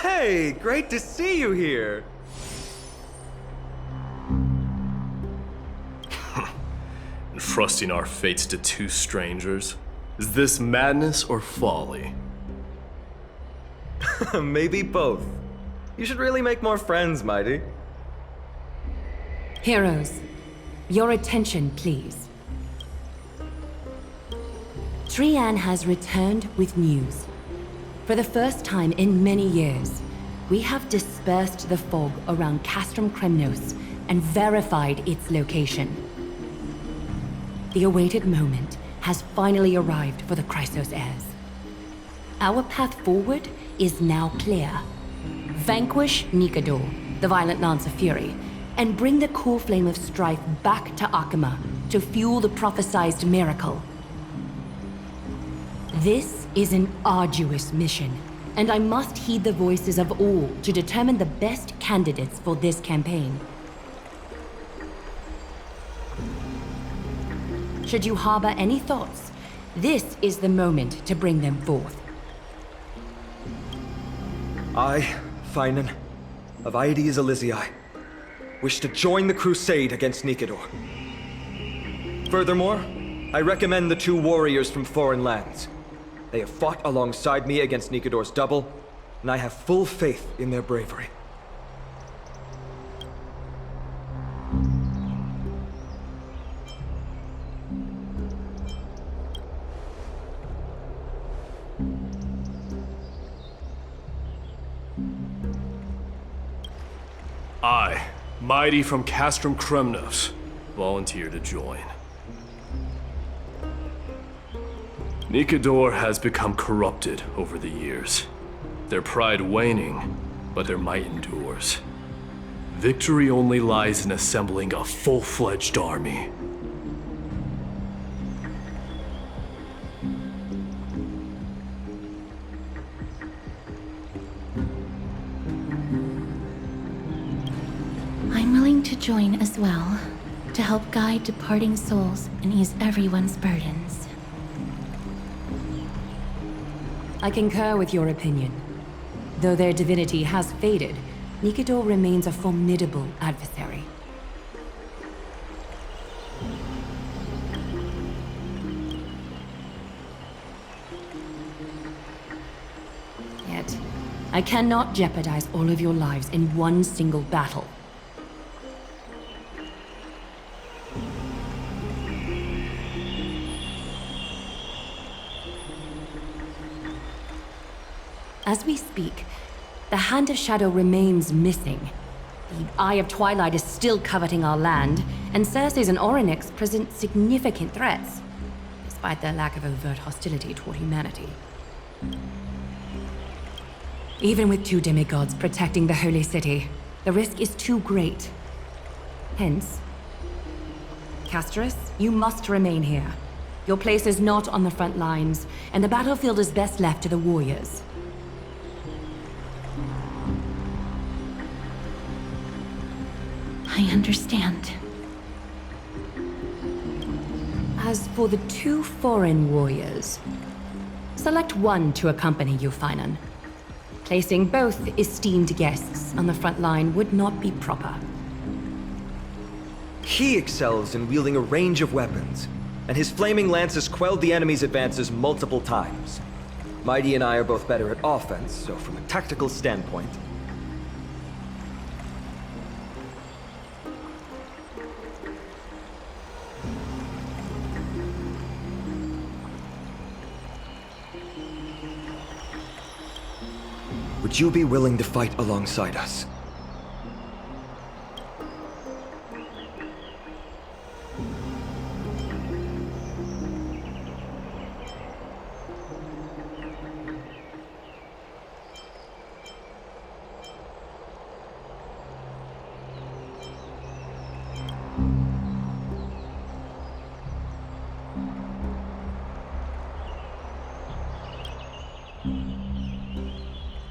Hey, great to see you here! Entrusting our fates to two strangers? Is this madness or folly? Maybe both. You should really make more friends, Mighty. Heroes, your attention, please. Trian has returned with news. For the first time in many years, we have dispersed the fog around Castrum Kremnos and verified its location. The awaited moment has finally arrived for the Chrysos heirs. Our path forward is now clear. Vanquish Nikador, the violent Lance of Fury, and bring the cool flame of strife back to Akima to fuel the prophesized miracle. This is an arduous mission, and I must heed the voices of all to determine the best candidates for this campaign. Should you harbor any thoughts, this is the moment to bring them forth. I, Finan, of Aedes Elysiae, wish to join the crusade against Nikador. Furthermore, I recommend the two warriors from foreign lands. They have fought alongside me against Nikador's double, and I have full faith in their bravery. I, Mighty from Castrum Kremnos, volunteer to join. Nikador has become corrupted over the years. Their pride waning, but their might endures. Victory only lies in assembling a full-fledged army. I'm willing to join as well, to help guide departing souls and ease everyone's burdens. I concur with your opinion. Though their divinity has faded, Nikador remains a formidable adversary. Yet, I cannot jeopardize all of your lives in one single battle. As we speak, the Hand of Shadow remains missing. The Eye of Twilight is still coveting our land, and Circes and Orynyx present significant threats, despite their lack of overt hostility toward humanity. Even with 2 demigods protecting the Holy City, the risk is too great. Hence, Castorus, you must remain here. Your place is not on the front lines, and the battlefield is best left to the warriors. I understand. As for the 2 foreign warriors, select one to accompany you, Finan. Placing both esteemed guests on the front line would not be proper. He excels in wielding a range of weapons, and his flaming lance has quelled the enemy's advances multiple times. Mighty and I are both better at offense, so from a tactical standpoint, would you be willing to fight alongside us?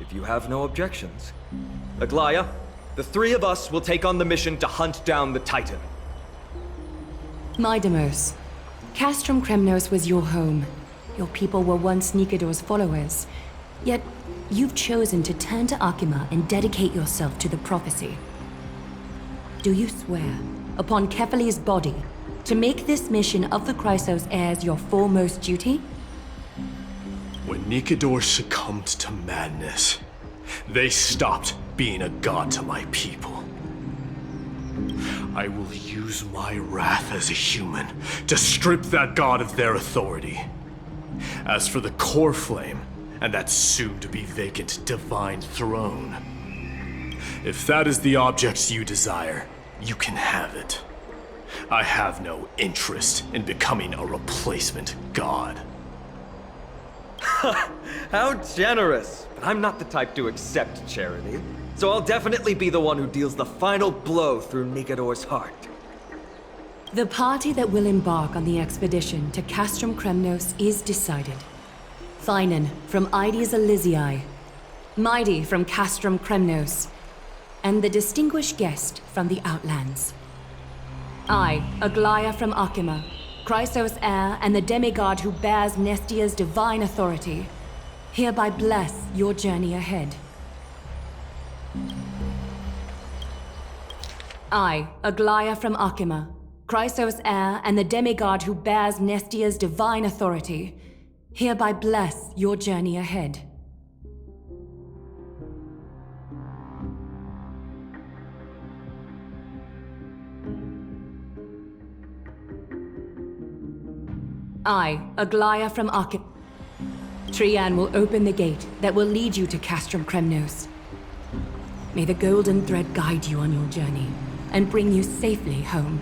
If you have no objections. Aglaya, the 3 of us will take on the mission to hunt down the Titan. Mydemos, Castrum Kremnos was your home. Your people were once Nikador's followers. Yet, you've chosen to turn to Akima and dedicate yourself to the prophecy. Do you swear, upon Kefali's body, to make this mission of the Chrysos heirs your foremost duty? When Nikador succumbed to madness, they stopped being a god to my people. I will use my wrath as a human to strip that god of their authority. As for the core flame, and that soon-to-be vacant divine throne, if that is the object you desire, you can have it. I have no interest in becoming a replacement god. How generous! But I'm not the type to accept charity, so I'll definitely be the one who deals the final blow through Nikador's heart. The party that will embark on the expedition to Castrum Kremnos is decided. Finan from Ides Elysiae, Mighty from Castrum Kremnos, and the distinguished guest from the Outlands. I, Aglaya from Akima, Chrysos heir and the demigod who bears Nestia's divine authority, hereby bless your journey ahead. I, Aglaya from Akima, Chrysos heir and the demigod who bears Nestia's divine authority, hereby bless your journey ahead. I, Aglaya from Akima. Trian will open the gate that will lead you to Castrum Kremnos. May the golden thread guide you on your journey and bring you safely home.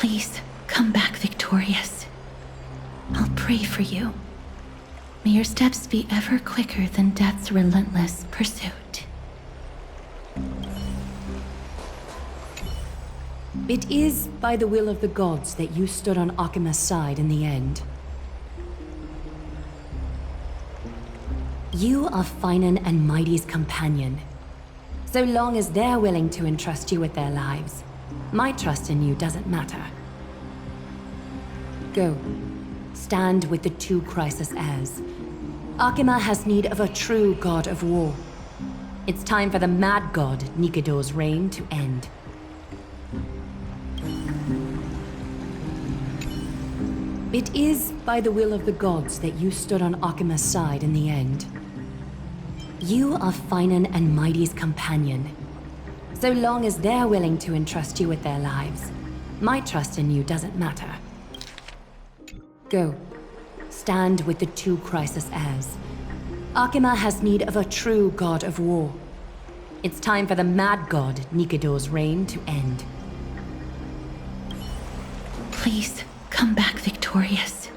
Please come back victorious. I'll pray for you. May your steps be ever quicker than death's relentless pursuit. It is by the will of the gods that you stood on Akima's side in the end. You are Finan and Mighty's companion. So long as they're willing to entrust you with their lives, my trust in you doesn't matter. Go. Stand with the two Crisis heirs. Akima has need of a true god of war. It's time for the mad god Nikidor's reign to end. It is by the will of the gods that you stood on Akima's side in the end. You are Finan and Mighty's companion. So long as they're willing to entrust you with their lives, my trust in you doesn't matter. Go. Stand with the two Crisis heirs. Akima has need of a true god of war. It's time for the mad god Nikidor's reign to end. Please come back victorious.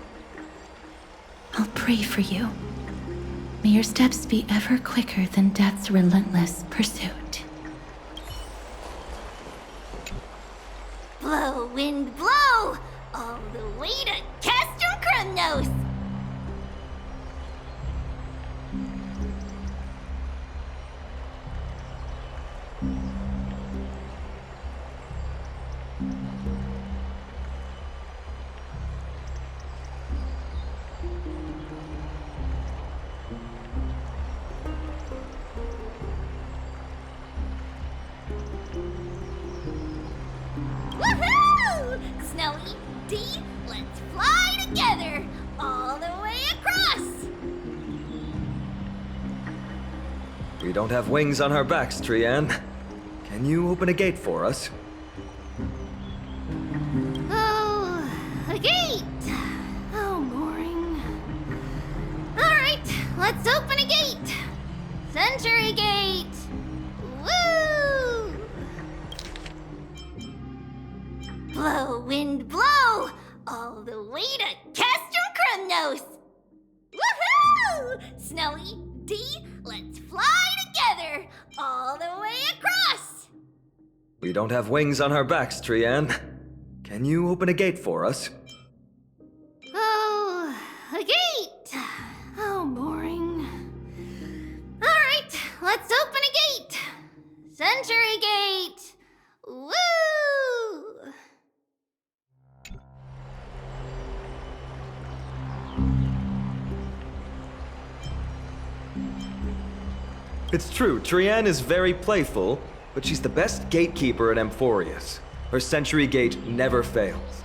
I'll pray for you. May your steps be ever quicker than death's relentless pursuit. Blow, wind, blow! All the way to Castrum Kremnos! Woohoo! Snowy D, let's fly together all the way across! We don't have wings on our backs, Trian. Can you open a gate for us? Oh, a gate! Oh, boring. Alright, let's open a gate! Century Gate! Woo! Blow, wind, blow! All the way to Castrum Kremnos! Woohoo! Snowy D, let's fly together all the way across! We don't have wings on our backs, Trian. Can you open a gate for us? Oh, a gate! Oh, boring. Alright, let's open a gate! Century Gate! Woo! It's true, Trian is very playful, but she's the best gatekeeper at Amphorius. Her Century Gate never fails.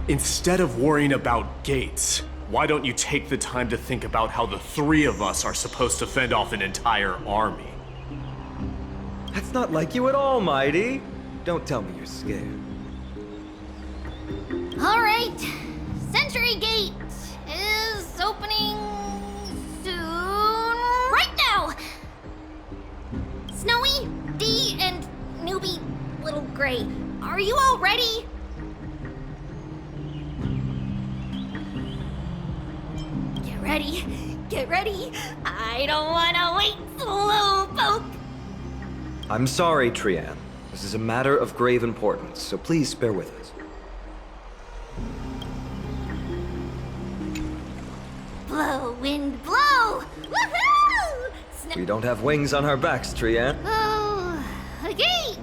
Instead of worrying about gates, why don't you take the time to think about how the three of us are supposed to fend off an entire army? That's not like you at all, Mighty. Don't tell me you're scared. Alright, Century Gate is opening soon. Right now! Snowy, D, and newbie Little Gray, are you all ready? Get ready, get ready. I don't wanna wait, Slowpoke. I'm sorry, Trian. This is a matter of grave importance, so please bear with us. Blow, wind, blow! Woohoo! We don't have wings on our backs, Trian. Oh, a gate!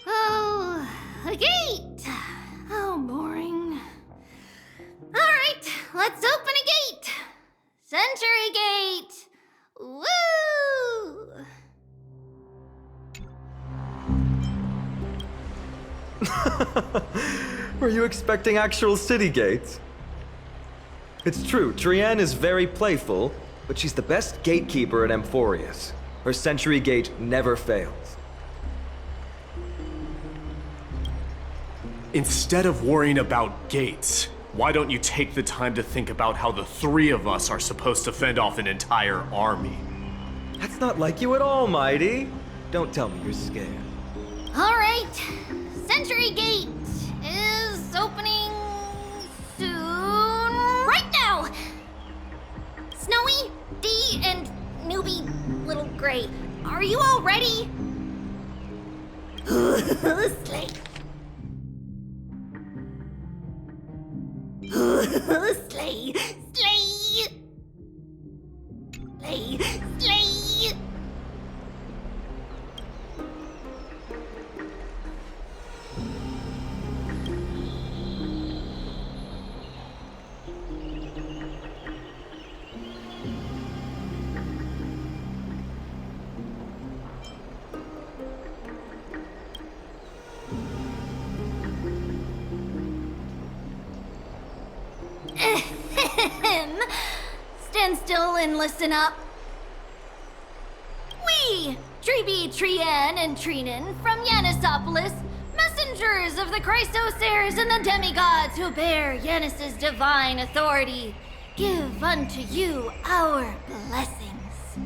Oh, a gate! Oh, boring. Alright, let's open a gate! Century Gate! Woo! Were you expecting actual city gates? It's true, Trian is very playful, but she's the best gatekeeper at Amphorius. Her Century Gate never fails. Instead of worrying about gates, why don't you take the time to think about how the three of us are supposed to fend off an entire army? That's not like you at all, Mighty. Don't tell me you're scared. Alright. Century Gate is opening soon. Right now! Snowy, D, and newbie Little Gray, are you all ready? Slay. Slay. Slay. Slay. Slay. Stand still and listen up. We, Treeby, Trian, and Trinin from Yanisopolis, messengers of the Chrysosairs and the demigods who bear Yanis's divine authority, give unto you our blessings.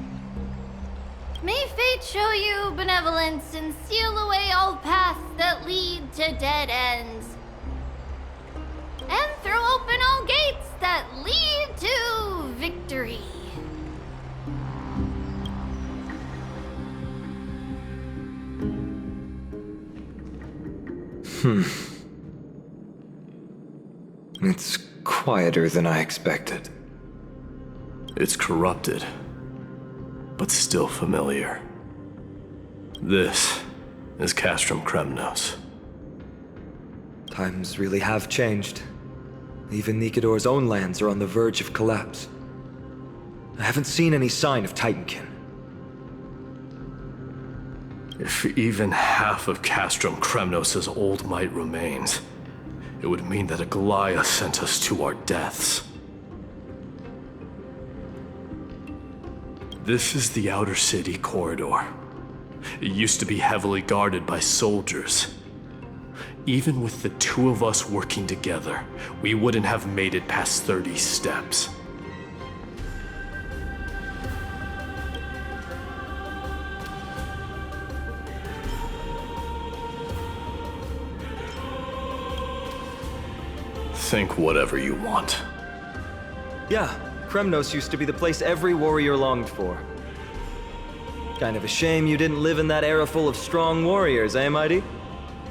May fate show you benevolence and seal away all paths that lead to dead ends. And throw open all gates that lead to victory. It's quieter than I expected. It's corrupted, but still familiar. This is Castrum Kremnos. Times really have changed. Even Nikador's own lands are on the verge of collapse. I haven't seen any sign of Titankin. If even half of Castrum Kremnos' old might remains, it would mean that a Goliath sent us to our deaths. This is the outer city corridor. It used to be heavily guarded by soldiers. Even with the two of us working together, we wouldn't have made it past 30 steps. Think whatever you want. Yeah, Kremnos used to be the place every warrior longed for. Kind of a shame you didn't live in that era full of strong warriors, eh, Mighty?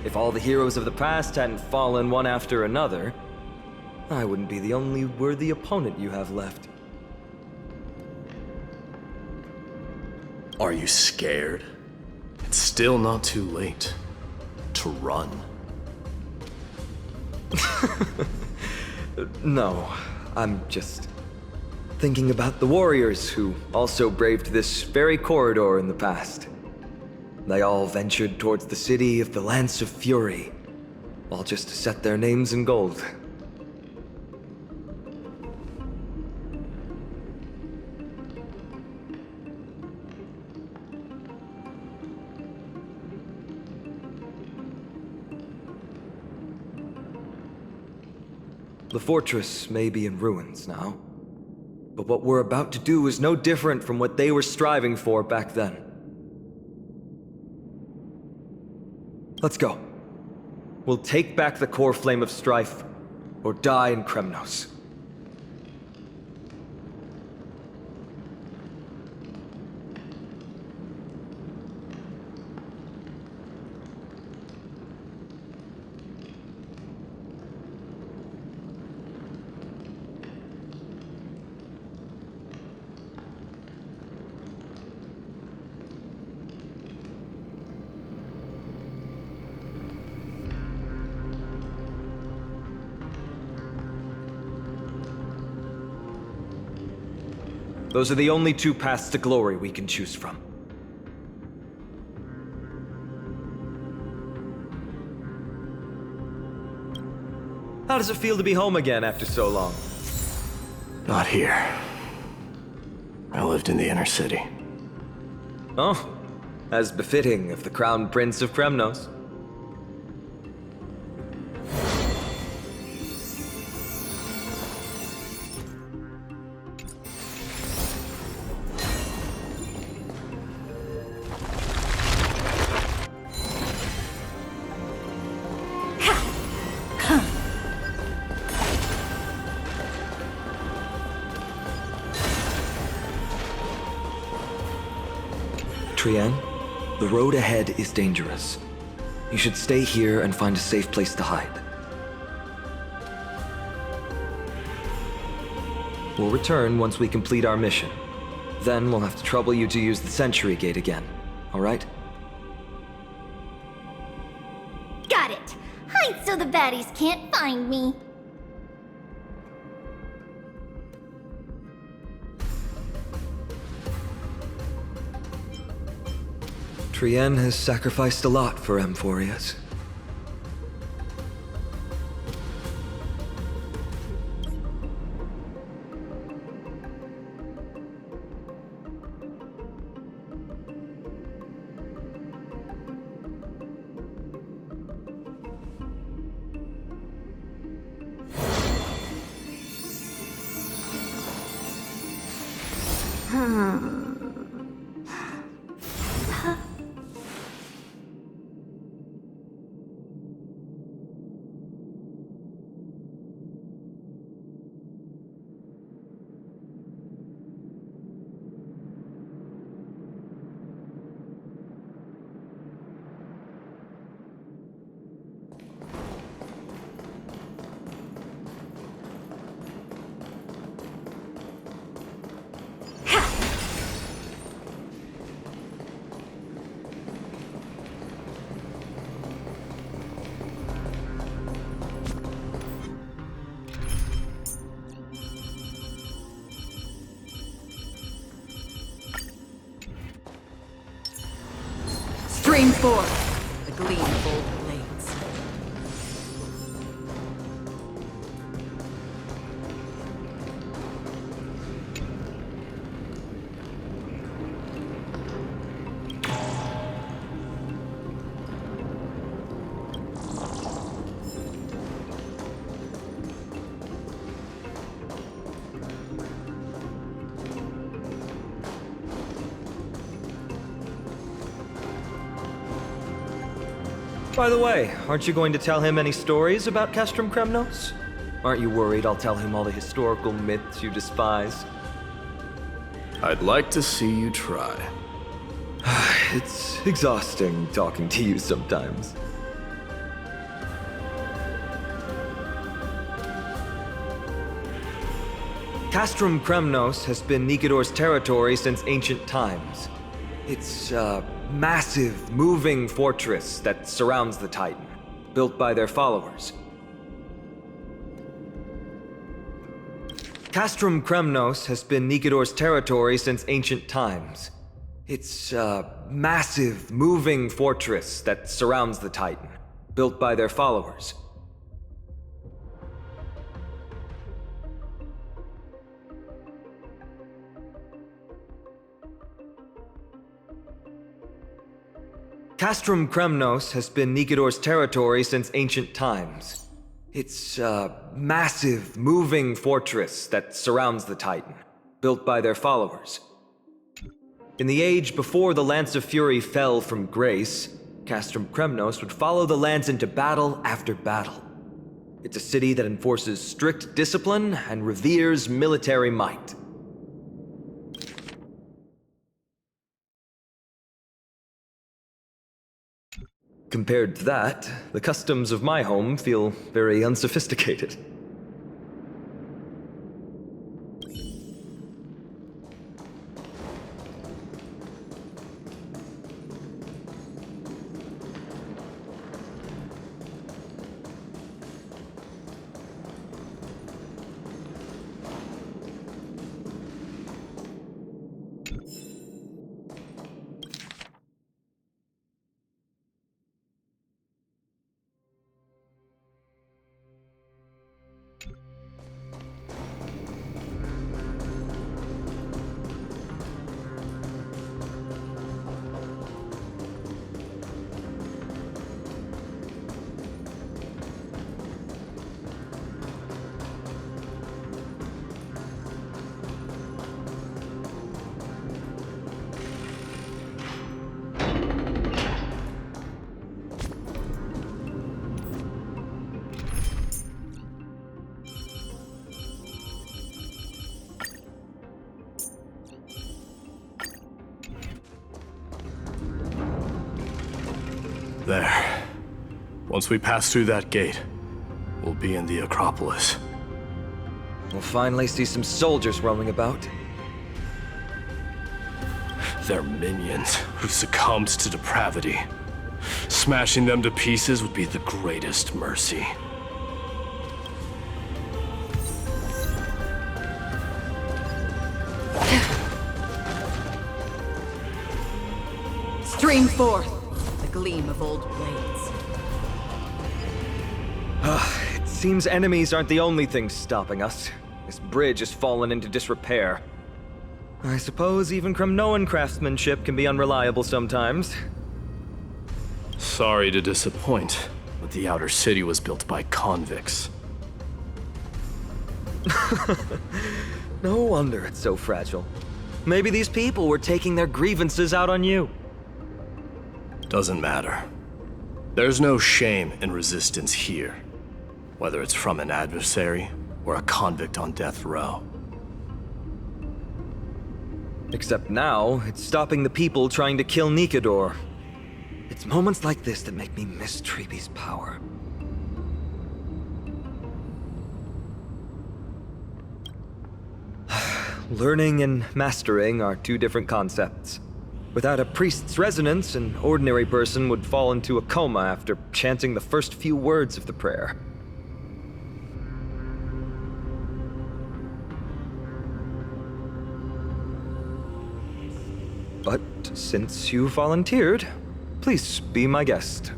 If all the heroes of the past hadn't fallen one after another, I wouldn't be the only worthy opponent you have left. Are you scared? It's still not too late to run. No, I'm just thinking about the warriors who also braved this very corridor in the past. They all ventured towards the city of the Lance of Fury, all just to set their names in gold. The fortress may be in ruins now, but what we're about to do is no different from what they were striving for back then. Let's go. We'll take back the core flame of strife, or die in Kremnos. Those are the only two paths to glory we can choose from. How does it feel to be home again after so long? Not here. I lived in the inner city. Oh, as befitting of the Crown Prince of Kremnos. Trienne, the road ahead is dangerous. You should stay here and find a safe place to hide. We'll return once we complete our mission. Then we'll have to trouble you to use the Century Gate again, alright? Got it! Hide so the baddies can't find me. Trienne has sacrificed a lot for Amphorius. Stream forth the gleam of old blades. By the way, aren't you going to tell him any stories about Castrum Kremnos? Aren't you worried I'll tell him all the historical myths you despise? I'd like to see you try. It's exhausting talking to you sometimes. Castrum Kremnos has been Nikador's territory since ancient times. It's a massive, moving fortress that surrounds the Titan, built by their followers. Castrum Kremnos has been Nikador's territory since ancient times. It's a massive, moving fortress that surrounds the Titan, built by their followers. Castrum Kremnos has been Nikador's territory since ancient times. It's a massive, moving fortress that surrounds the Titan, built by their followers. In the age before the Lance of Fury fell from grace, Castrum Kremnos would follow the Lance into battle after battle. It's a city that enforces strict discipline and reveres military might. Compared to that, the customs of my home feel very unsophisticated. There. Once we pass through that gate, we'll be in the Acropolis. We'll finally see some soldiers roaming about. They're minions who succumbed to depravity. Smashing them to pieces would be the greatest mercy. Stream forth the gleam of old blades. It seems enemies aren't the only things stopping us. This bridge has fallen into disrepair. I suppose even Kremnoan craftsmanship can be unreliable sometimes. Sorry to disappoint, but the outer city was built by convicts. No wonder it's so fragile. Maybe these people were taking their grievances out on you. Doesn't matter. There's no shame in resistance here, whether it's from an adversary or a convict on death row. Except now, it's stopping the people trying to kill Nikador. It's moments like this that make me miss Treebe's power. Learning and mastering are two different concepts. Without a priest's resonance, an ordinary person would fall into a coma after chanting the first few words of the prayer. But since you volunteered, please be my guest.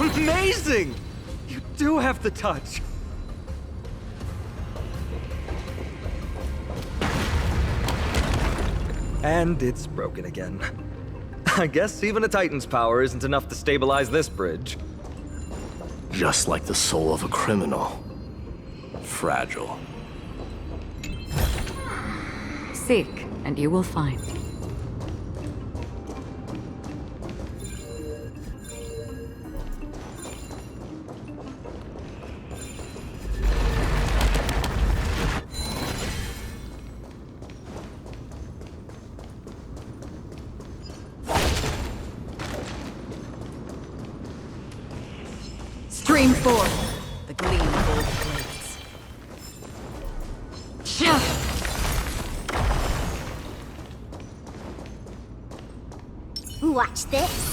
Amazing! You do have the touch. And it's broken again. I guess even a Titan's power isn't enough to stabilize this bridge. Just like the soul of a criminal. Fragile. Seek, and you will find. Stream forth the gleam of old blades. Watch this.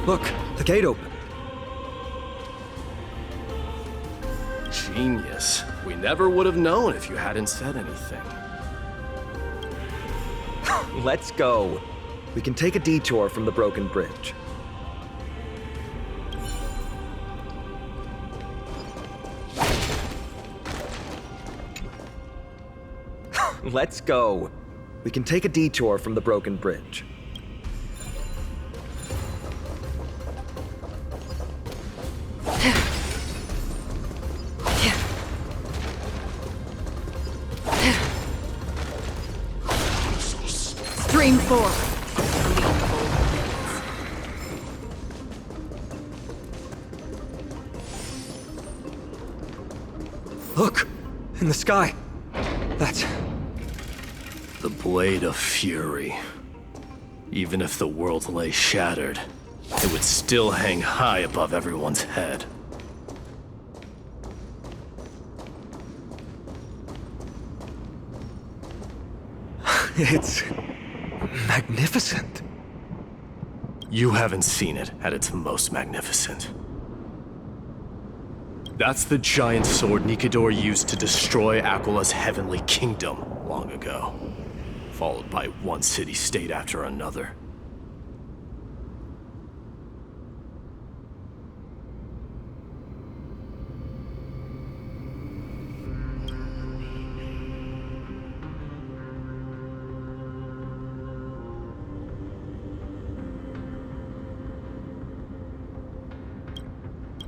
Look, the gate open. Genius. We never would have known if you hadn't said anything. Let's go. We can take a detour from the broken bridge. Let's go. We can take a detour from the broken bridge. Stream 4. Look! In the sky! That's... The Blade of Fury. Even if the world lay shattered, it would still hang high above everyone's head. It's... magnificent. You haven't seen it at its most magnificent. That's the giant sword Nikador used to destroy Aquala's heavenly kingdom long ago, followed by one city-state after another.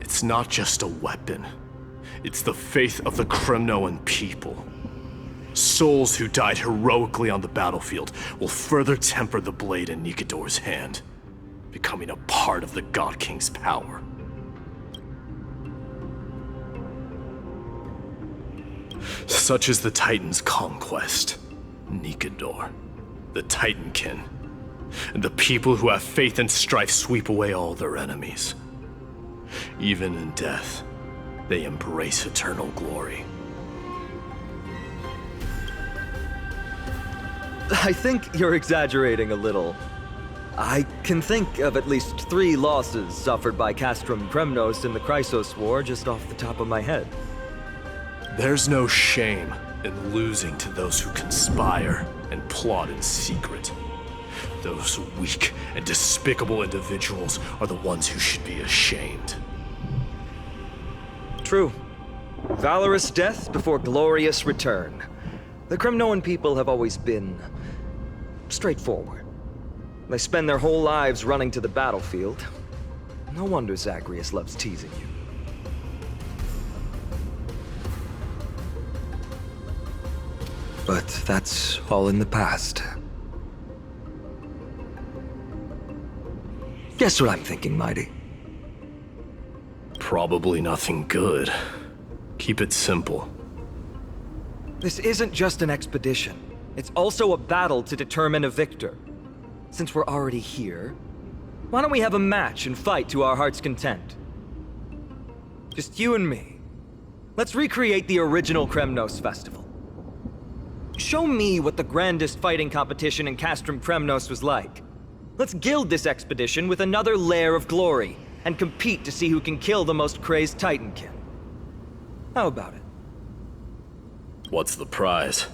It's not just a weapon. It's the faith of the Kremnoan people. Souls who died heroically on the battlefield will further temper the blade in Nikador's hand, becoming a part of the God King's power. Such is the Titan's conquest. Nikador, the Titankin, and the people who have faith and strife sweep away all their enemies. Even in death, they embrace eternal glory. I think you're exaggerating a little. I can think of at least 3 losses suffered by Castrum Kremnos in the Chrysos War just off the top of my head. There's no shame in losing to those who conspire and plot in secret. Those weak and despicable individuals are the ones who should be ashamed. True. Valorous death before glorious return. The Kremnoan people have always been straightforward. They spend their whole lives running to the battlefield. No wonder Zagreus loves teasing you. But that's all in the past. Guess what I'm thinking, Mighty? Probably nothing good. Keep it simple. This isn't just an expedition. It's also a battle to determine a victor. Since we're already here, why don't we have a match and fight to our heart's content? Just you and me. Let's recreate the original Kremnos festival. Show me what the grandest fighting competition in Castrum Kremnos was like. Let's gild this expedition with another layer of glory, and compete to see who can kill the most crazed Titankin. How about it? What's the prize?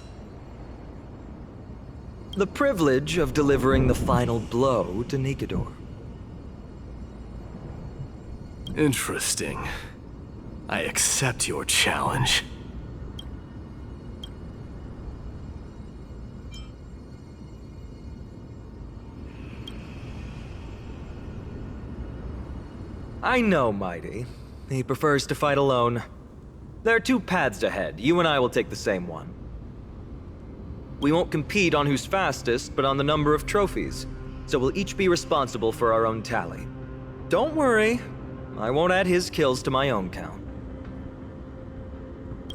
The privilege of delivering the final blow to Nikador. Interesting. I accept your challenge. I know, Mighty. He prefers to fight alone. There are 2 paths ahead. You and I will take the same one. We won't compete on who's fastest, but on the number of trophies. So we'll each be responsible for our own tally. Don't worry. I won't add his kills to my own count.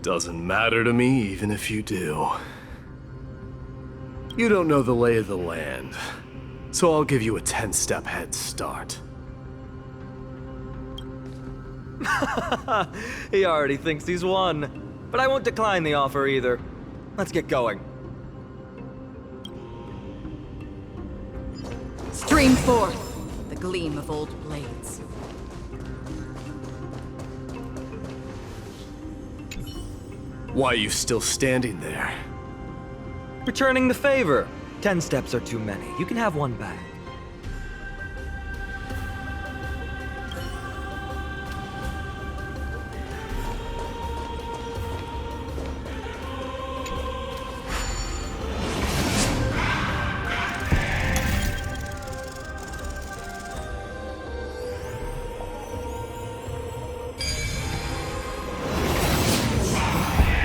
Doesn't matter to me, even if you do. You don't know the lay of the land, so I'll give you a 10-step head start. He already thinks he's won. But I won't decline the offer either. Let's get going. Stream 4. The gleam of old blades. Why are you still standing there? Returning the favor. 10 steps are too many. You can have one back.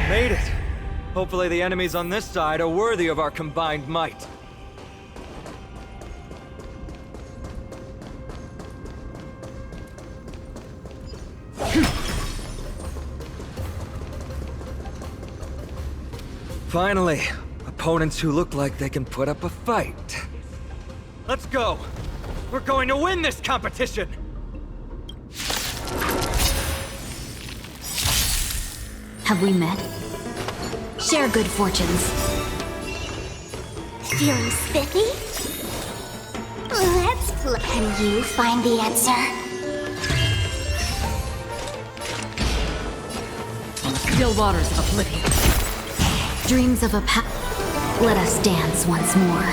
Made it! Hopefully the enemies on this side are worthy of our combined might. Finally, opponents who look like they can put up a fight. Let's go! We're going to win this competition! Have we met? Share good fortunes. Feeling spiffy? Let's play. Can you find the answer? On the still waters of oblivion. Dreams of a Let us dance once more.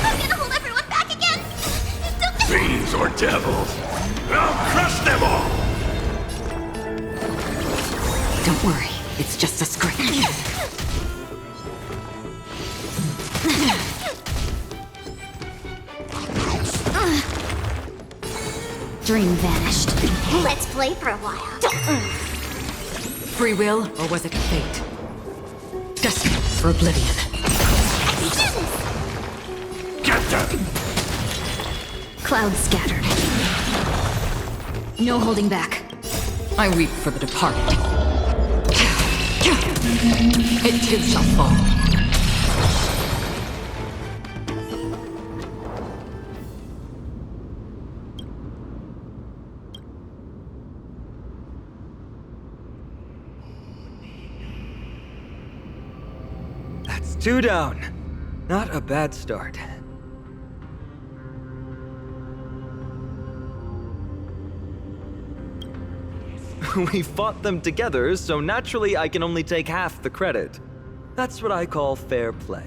I'm gonna hold everyone back again! Fiends or devils? I'll crush them all! Don't worry, it's just a script. Dream vanished. Let's play for a while. Free will, or was it fate? Destined for oblivion. Get them! Clouds scattered. No holding back. I weep for the departed. It too shall fall. That's 2 down. Not a bad start. We fought them together, so naturally I can only take half the credit. That's what I call fair play.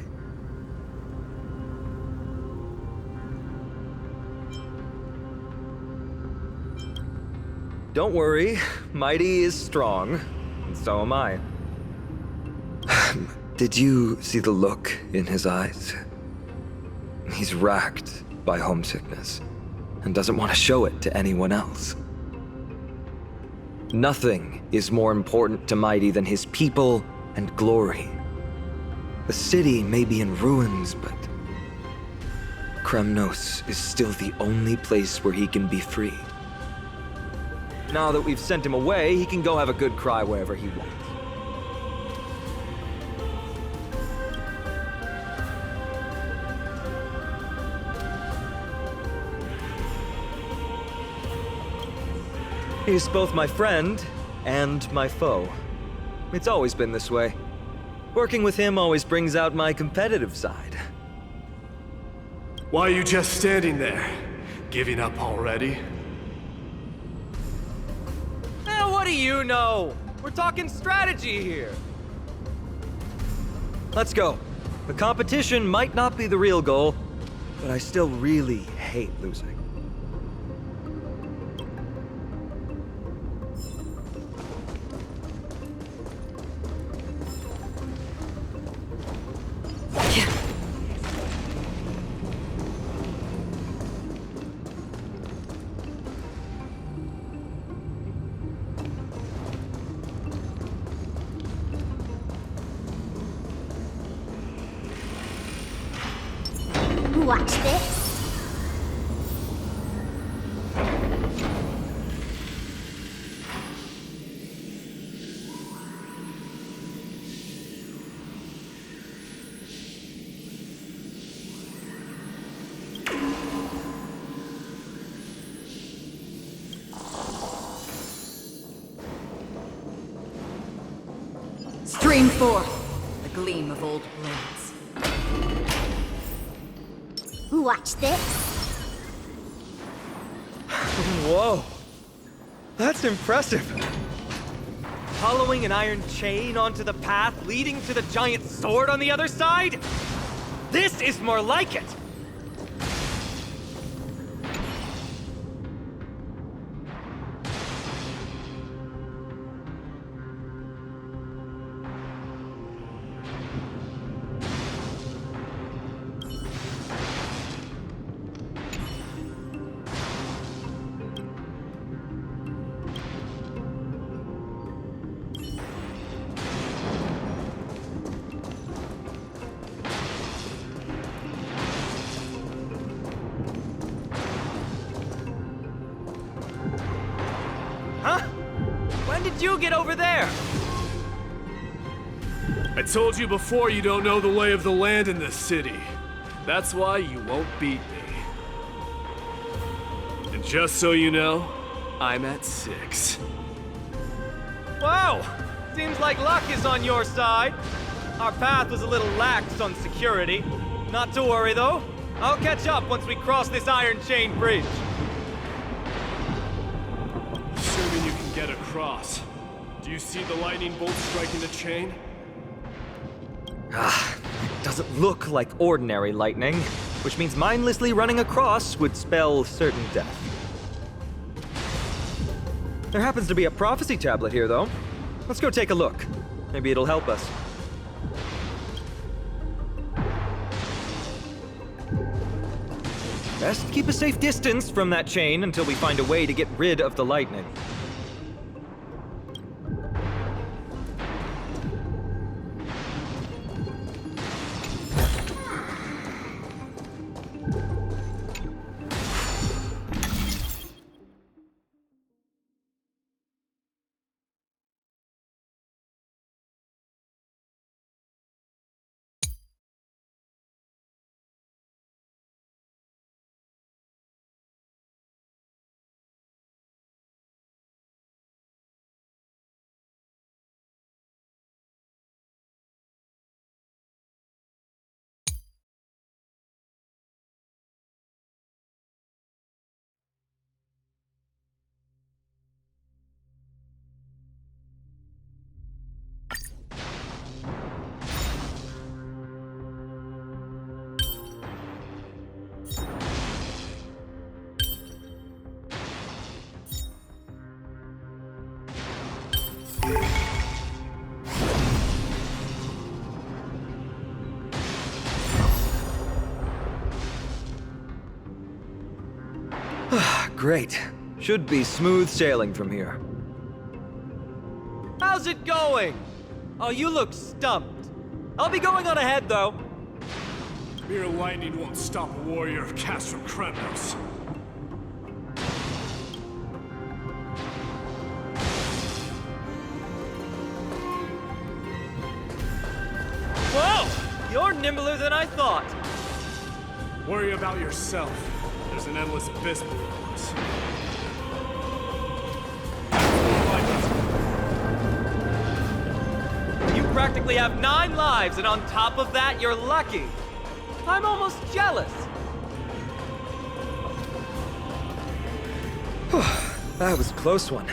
Don't worry, Mighty is strong, and so am I. Did you see the look in his eyes? He's racked by homesickness, and doesn't want to show it to anyone else. Nothing is more important to Mighty than his people and glory. The city may be in ruins, but Kremnos is still the only place where he can be free. Now that we've sent him away, he can go have a good cry wherever he wants. He's both my friend and my foe. It's always been this way. Working with him always brings out my competitive side. Why are you just standing there? Giving up already? What do you know? We're talking strategy here. Let's go. The competition might not be the real goal, but I still really hate losing. Watch this. Stream forth, the gleam of old blades. Watch this. Whoa. That's impressive. Following an iron chain onto the path leading to the giant sword on the other side? This is more like it! Huh? When did you get over there? I told you before you don't know the lay of the land in this city. That's why you won't beat me. And just so you know, I'm at 6. Wow! Seems like luck is on your side. Our path was a little lax on security. Not to worry, though. I'll catch up once we cross this iron chain bridge. Assuming you can get across. Do you see the lightning bolt striking the chain? It doesn't look like ordinary lightning, which means mindlessly running across would spell certain death. There happens to be a prophecy tablet here, though. Let's go take a look. Maybe it'll help us. Best keep a safe distance from that chain until we find a way to get rid of the lightning. Great. Should be smooth sailing from here. How's it going? Oh, you look stumped. I'll be going on ahead, though. Mere lightning won't stop a warrior of Castrum Kremnos. Whoa! You're nimbler than I thought. Worry about yourself. There's an endless abyss below us. You practically have 9 lives, and on top of that, you're lucky. I'm almost jealous. That was a close one.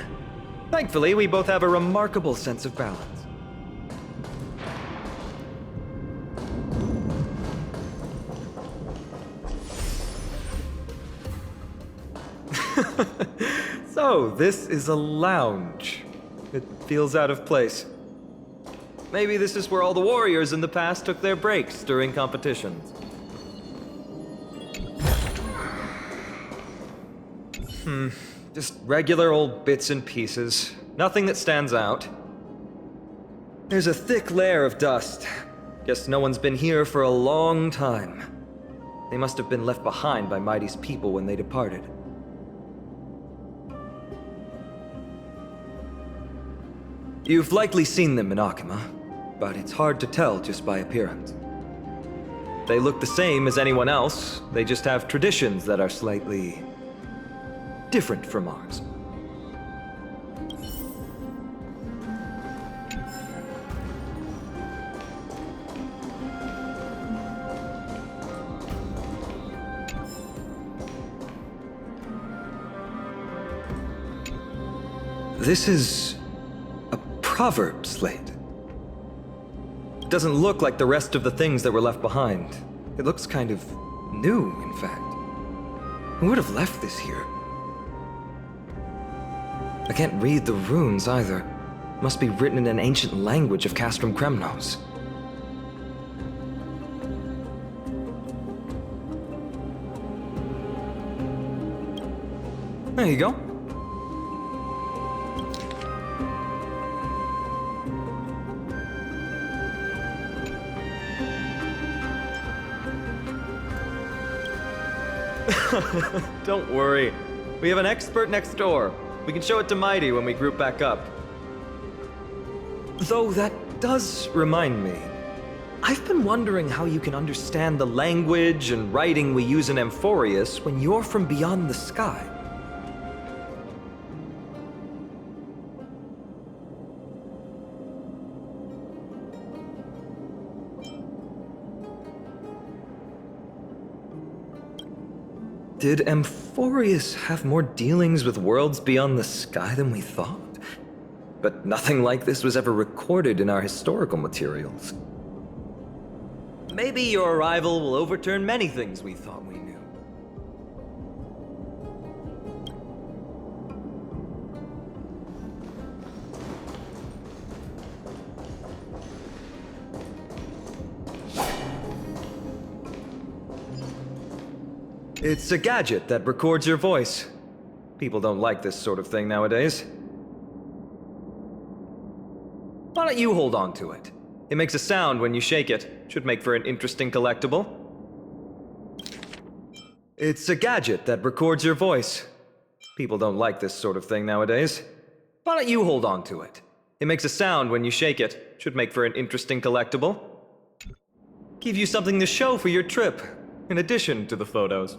Thankfully, we both have a remarkable sense of balance. So, this is a lounge. It feels out of place. Maybe this is where all the warriors in the past took their breaks during competitions. Just regular old bits and pieces. Nothing that stands out. There's a thick layer of dust. Guess no one's been here for a long time. They must have been left behind by Mighty's people when they departed. You've likely seen them in Akima, but it's hard to tell just by appearance. They look the same as anyone else, they just have traditions that are slightly different from ours. This is a proverb slate. It doesn't look like the rest of the things that were left behind. It looks kind of new, in fact. Who would have left this here? I can't read the runes either. Must be written in an ancient language of Castrum Kremnos. There you go. Don't worry. We have an expert next door. We can show it to Mighty when we group back up. Though that does remind me. I've been wondering how you can understand the language and writing we use in Amphorius when you're from beyond the sky. Did Amphorius have more dealings with worlds beyond the sky than we thought? But nothing like this was ever recorded in our historical materials. Maybe your arrival will overturn many things we thought we knew. It's a gadget that records your voice. People don't like this sort of thing nowadays. Why don't you hold on to it? It makes a sound when you shake it. Should make for an interesting collectible. It's a gadget that records your voice. People don't like this sort of thing nowadays. Why don't you hold on to it? It makes a sound when you shake it. Should make for an interesting collectible. Give you something to show for your trip, in addition to the photos.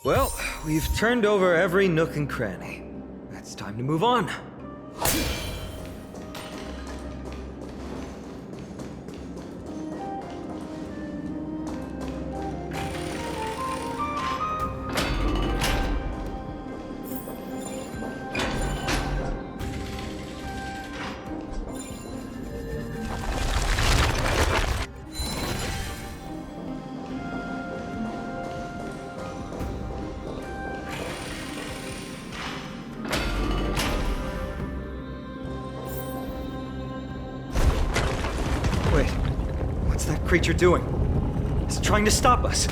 Well, we've turned over every nook and cranny. It's time to move on. Wait, what's that creature doing? It's trying to stop us.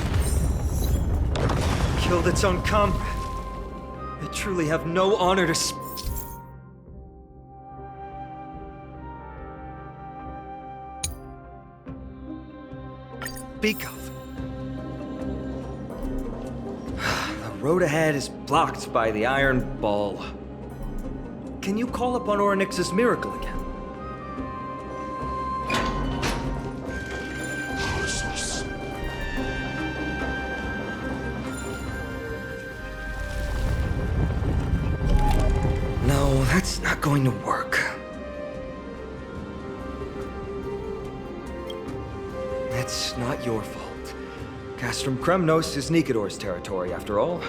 Killed its own comrade. They truly have no honor to speak of. The road ahead is blocked by the Iron Ball. Can you call upon Orynyx's miracle again? No, that's not going to work. It's not your fault. Castrum Kremnos is Nikador's territory, after all.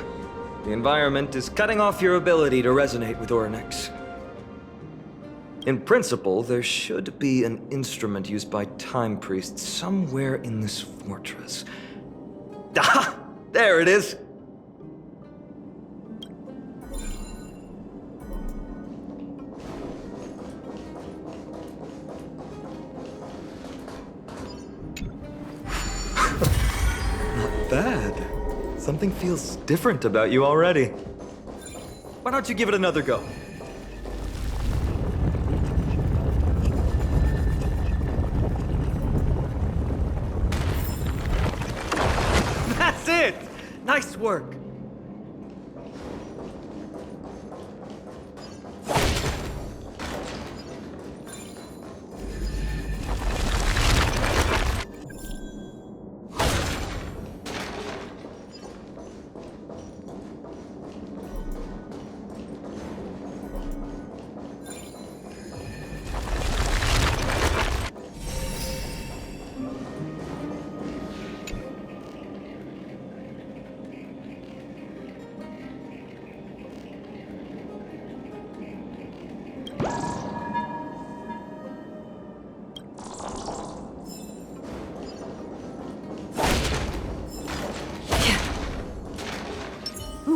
The environment is cutting off your ability to resonate with Orynyx. In principle, there should be an instrument used by time priests somewhere in this fortress. Ah! There it is! Bad. Something feels different about you already. Why don't you give it another go? That's it! Nice work.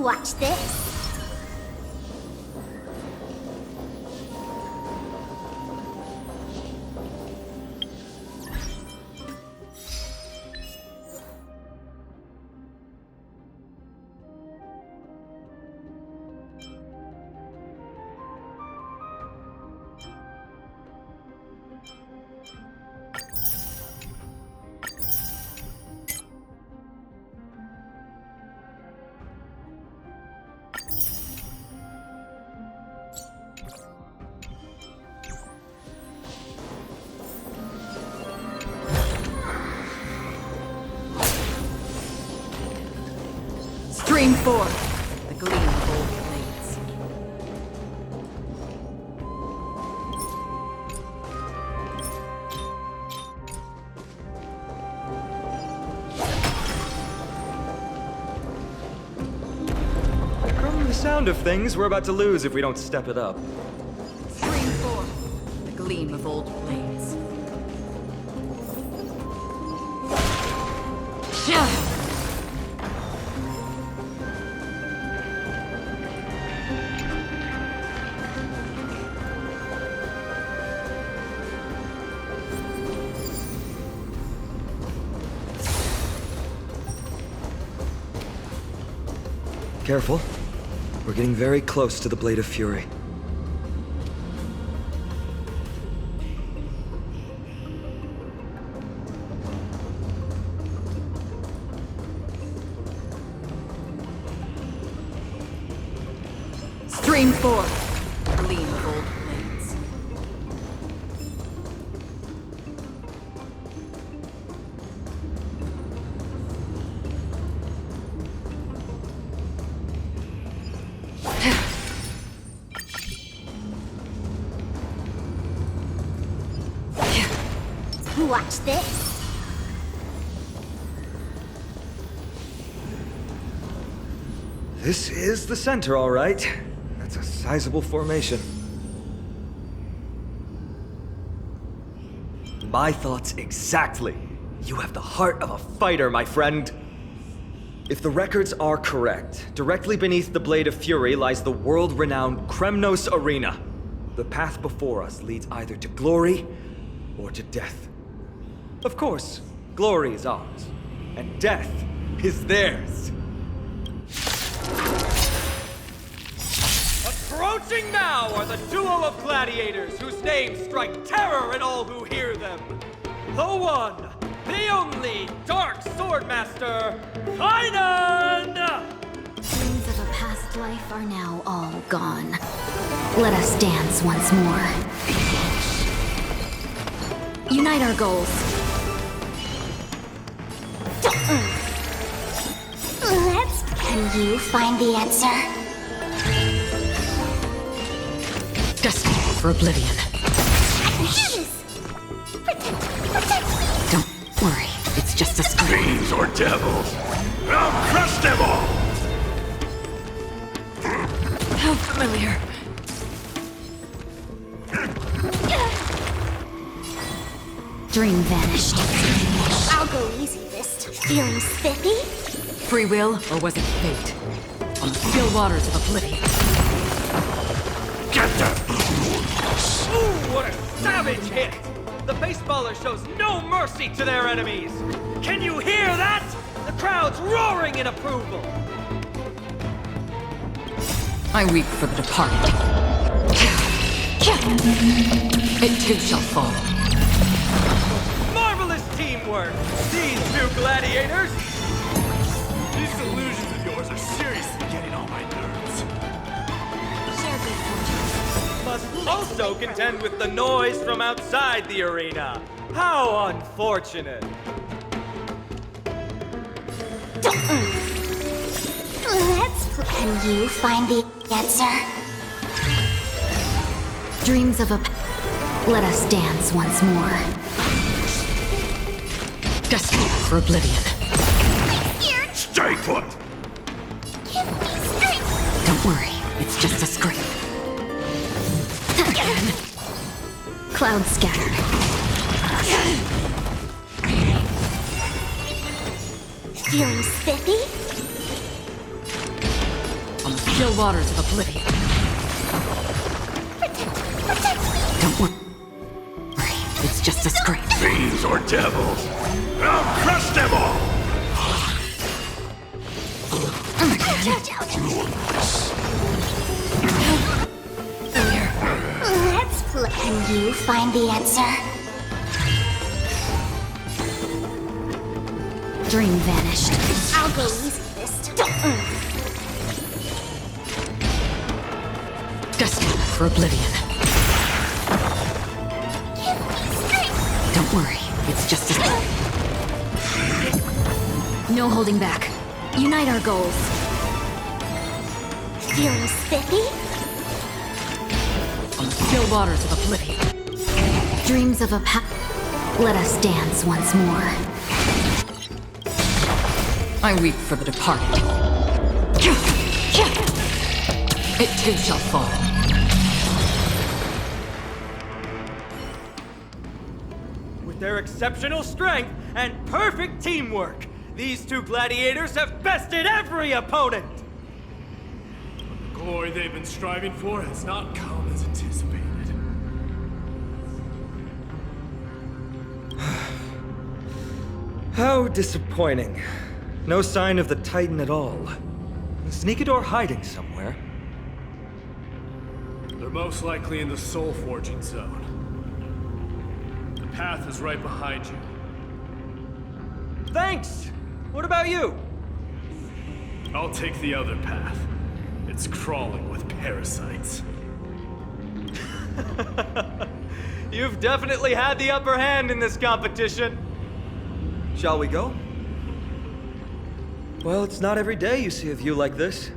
Watch this. Stream 4. The gleam of old blades. From the sound of things, we're about to lose if we don't step it up. Stream 4. The gleam of old blades. Careful. We're getting very close to the Blade of Fury. Stream 4. Gleam of old blades. Watch this. This is the center, all right. That's a sizable formation. My thoughts exactly. You have the heart of a fighter, my friend. If the records are correct, directly beneath the Blade of Fury lies the world-renowned Kremnos Arena. The path before us leads either to glory or to death. Of course, glory is ours, and death is theirs. Approaching now are the duo of gladiators whose names strike terror in all who hear them. The one, the only Dark Swordmaster, Kynan! Dreams of a past life are now all gone. Let us dance once more. Unite our goals. Can you find the answer? Destiny for oblivion. Don't worry, it's just a scream. Fiends or devils, I'll crush them all! How familiar. Dream vanished. I'll go easy this time. Feeling spiffy? Free will, or was it fate? On the still waters of oblivion. Get them! Ooh, what a savage hit! The baseballer shows no mercy to their enemies! Can you hear that? The crowd's roaring in approval! I weep for the departed. It too shall fall. Marvelous teamwork! These two gladiators! These illusions of yours are seriously getting on my nerves. Share good fortune. Must also contend with the noise from outside the arena. How unfortunate! Can you find the answer? Dreams of a... Let us dance once more. Destiny for oblivion. Stay put! Give me strength! Don't worry, it's just a scream. Clouds scattered. Feeling spiffy? Still waters of oblivion. Don't worry. It's just a scrape. Fiends or devils, I'll crush them all! Let's play. Can you find the answer? Dream vanished. I'll go easy this time. Destined for oblivion. Give me strength. Don't worry. It's just a scrape. No holding back. Unite our goals. Feeling spiffy? Still waters of oblivion. Dreams of a Let us dance once more. I weep for the departed. It too shall fall. With their exceptional strength and perfect teamwork, these two gladiators have bested every opponent! The glory they've been striving for has not come as anticipated. How disappointing. No sign of the Titan at all. Is Nikador hiding somewhere? They're most likely in the soul forging zone. The path is right behind you. Thanks! What about you? I'll take the other path. It's crawling with parasites. You've definitely had the upper hand in this competition. Shall we go? Well, it's not every day you see a view like this.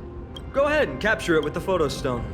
Go ahead and capture it with the photo stone.